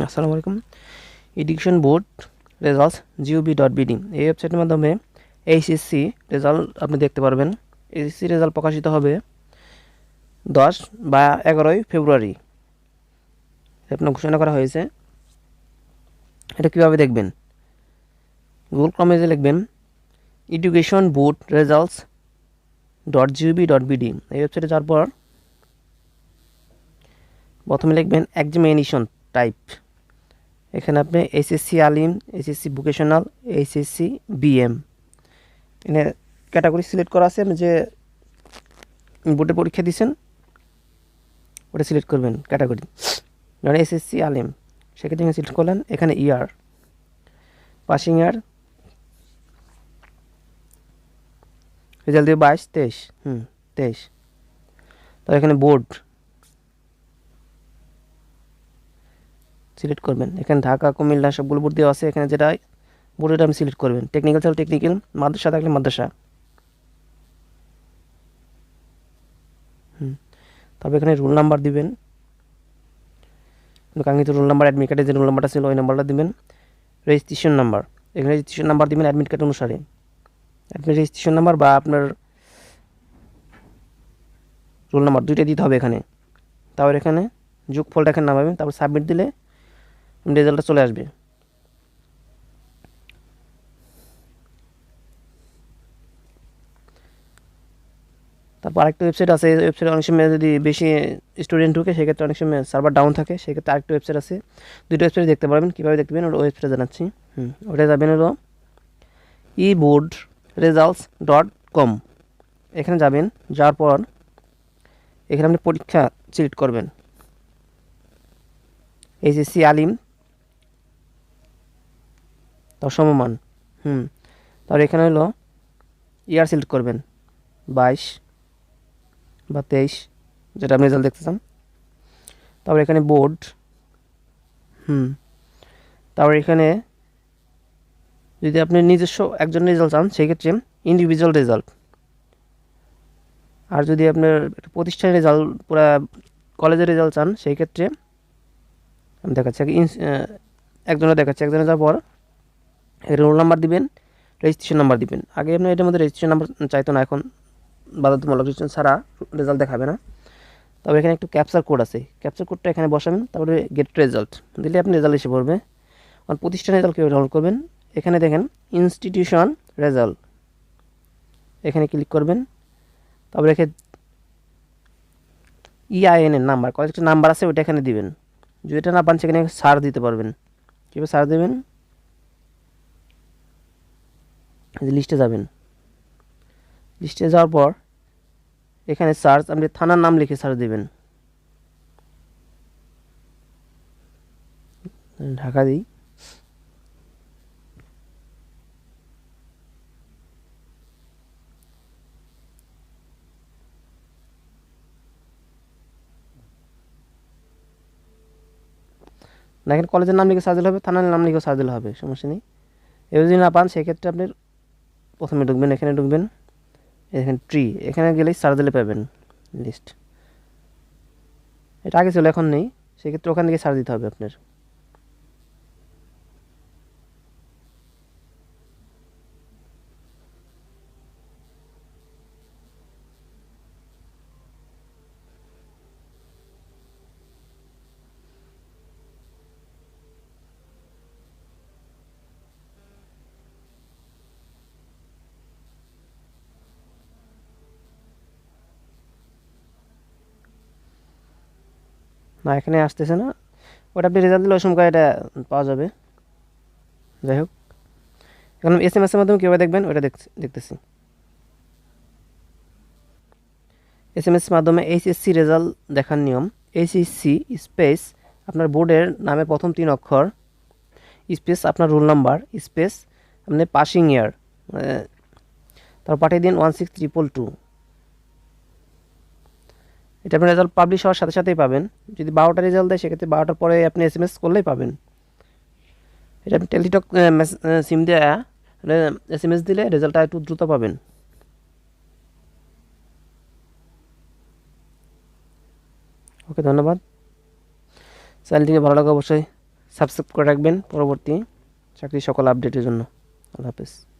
আসসালামু আলাইকুম। Education board results gov.bd এই ওয়েবসাইটের মাধ্যমে এইচএসসি রেজাল্ট আপনি দেখতে পারবেন। এইচএসসি রেজাল্ট প্রকাশিত হবে 10 বা 11 ফেব্রুয়ারি, আপনার ঘোষণা করা হয়েছে। এটা কীভাবে দেখবেন? গুগল ক্রমে যে লিখবেন এডুকেশন বোর্ড রেজাল্টস .gov.bd এই ওয়েবসাইটে যাওয়ার পর প্রথমে লিখবেন এক্সামিনেশন টাইপ। এখানে আপনি এইচএসসি আলিম, এইচএসসি ভোকেশনাল, এইচএসসি বিএম এখানে ক্যাটাগরি সিলেক্ট করা আছে। আপনি যে বোর্ডে পরীক্ষা দিয়েছেন ওটা সিলেক্ট করবেন ক্যাটাগরি। ধরেন এসএসসি আলিম, সেক্ষেত্রে সিলেক্ট করলেন। এখানে ইয়ার, পাসিং ইয়ার, রেজাল্ট দিয়ে 22-23 23। তো এখানে বোর্ড সিলেক্ট করবেন। এখানে ঢাকা, কুমিল্লা সবগুলো বোর্ড দেওয়া আছে। এখানে যেটা বোর্ডটা আপনি সিলেক্ট করবেন। টেকনিক্যাল থাকলে টেকনিক্যাল, মাদ্রাসা থাকলে মাদ্রাসা। তারপর এখানে রোল নাম্বার দিবেন, কাঙ্ক্ষিত রোল নাম্বার, অ্যাডমিট কার্ডে যে রোল নাম্বারটা ছিল ওই নাম্বারটা দিবেন। রেজিস্ট্রেশন নাম্বার, এখানে রেজিস্ট্রেশন নাম্বার দিবেন অ্যাডমিট কার্ড অনুসারে। অ্যাডমিট রেজিস্ট্রেশন নাম্বার বা আপনার রোল নাম্বার দুইটা দিতে হবে এখানে। তারপর এখানে যোগফলটা এখানে নামাবেন। তারপর সাবমিট দিলে রেজাল্টটা চলে আসবে। তারপর আরেকটা ওয়েবসাইট আছে। এই ওয়েবসাইটে অনেক সময় যদি বেশি স্টুডেন্ট ঢুকে সেক্ষেত্রে অনেক সময় সার্ভার ডাউন থাকে, সেক্ষেত্রে আরেকটা ওয়েবসাইট আছে। দুটো ওয়েবসাইট দেখতে পারবেন। কীভাবে দেখতে পাবেন ওটা ওয়েবসাইটে জানাচ্ছি। ওটা যাবেন হলো eboardresults.com। এখানে যাবেন, যাওয়ার পর এখানে আপনি পরীক্ষা সিলেক্ট করবেন। এইচএসসি আলিম তার সমমান। তারপর এখানে হলো ইয়ার সিলেক্ট করবেন 22 বা 23, যেটা আপনি রেজাল্ট দেখতে চান। তারপর এখানে বোর্ড, তারপর এখানে যদি আপনি নিজস্ব একজন রেজাল্ট চান সেক্ষেত্রে ইন্ডিভিজুয়াল রেজাল্ট। আর যদি আপনার প্রতিষ্ঠানের রেজাল্ট, পুরা কলেজের রেজাল্ট চান সেই ক্ষেত্রে আমি দেখাচ্ছি। একজনের দেখাচ্ছি। একজনের যাওয়ার পর রোল নাম্বার দিবেন, রেজিস্ট্রেশন নাম্বার দিবেন। আগে আপনার এটার মধ্যে রেজিস্ট্রেশন নাম্বার চাইতো না, এখন বাধ্যতামূলক রেজিস্ট্রেশন ছাড়া রেজাল্ট দেখাবে না। তবে এখানে একটু ক্যাপচার কোড আছে, ক্যাপচার কোডটা এখানে বসাবেন। তারপরে গেট রেজাল্ট দিলে আপনি রেজাল্ট এসে পড়বে। আর প্রতিষ্ঠানের রেজাল্ট কীভাবে ডাউনলোড করবেন, এখানে দেখেন ইনস্টিটিউশন রেজাল্ট, এখানে ক্লিক করবেন। তারপরে এখানে EIN এর নাম্বার, কয়েকটা নাম্বার আছে ওইটা এখানে দিবেন। যদি এটা না পান সেখানে সার্চ দিতে পারবেন। কীভাবে সার্চ দেবেন, লিস্টে যাবেন। লিস্টে যাওয়ার পর এখানে সার্চ, আপনি থানার নাম লিখে সার্চ দেবেন। ঢাকা দিই। না, এখানে কলেজের নাম লিখে সার্চ দিলে হবে, থানার নাম লিখে সার্চ দিলে হবে, সমস্যা নেই। এবার যদি না পান সেক্ষেত্রে আপনি প্রথমে ঢুকবেন, এখানে ঢুকবেন, এখানে ট্রি, এখানে গেলেই সার্চ দিলে পাবেন লিস্ট। এটা আগে ছিল এখন নেই, সেক্ষেত্রে ওখান থেকে সার্চ দিতে হবে আপনার। না, এখানে আসতেছে না। ওটা আপনি রেজাল্ট দিলে ওই সময় এটা পাওয়া যাবে। যাই হোক, এখন SMS এর মাধ্যমে কীভাবে দেখবেন ওটা দেখতেছি। SMS মাধ্যমে এইচএসসি রেজাল্ট দেখার নিয়ম। এইচএসসি স্পেস আপনার বোর্ডের নামে প্রথম 3 অক্ষর, স্পেস আপনার রোল নাম্বার, স্পেস আপনি পাসিং ইয়ার, তারপর পাঠিয়ে দিন 16322। এটা আপনি রেজাল্ট পাবলিশ হওয়ার সাথে সাথেই পাবেন। যদি 12টা রেজাল্ট দেয় সেক্ষেত্রে 12টার পরে আপনি SMS করলেই পাবেন। এটা আপনি টেলিটক সিম দিয়ে SMS দিলে রেজাল্টটা একটু দ্রুত পাবেন। ওকে, ধন্যবাদ। চ্যানেলটিকে ভালো লাগে অবশ্যই সাবস্ক্রাইব করে রাখবেন পরবর্তী চাকরির সকল আপডেটের জন্য। আল্লাহ হাফেজ।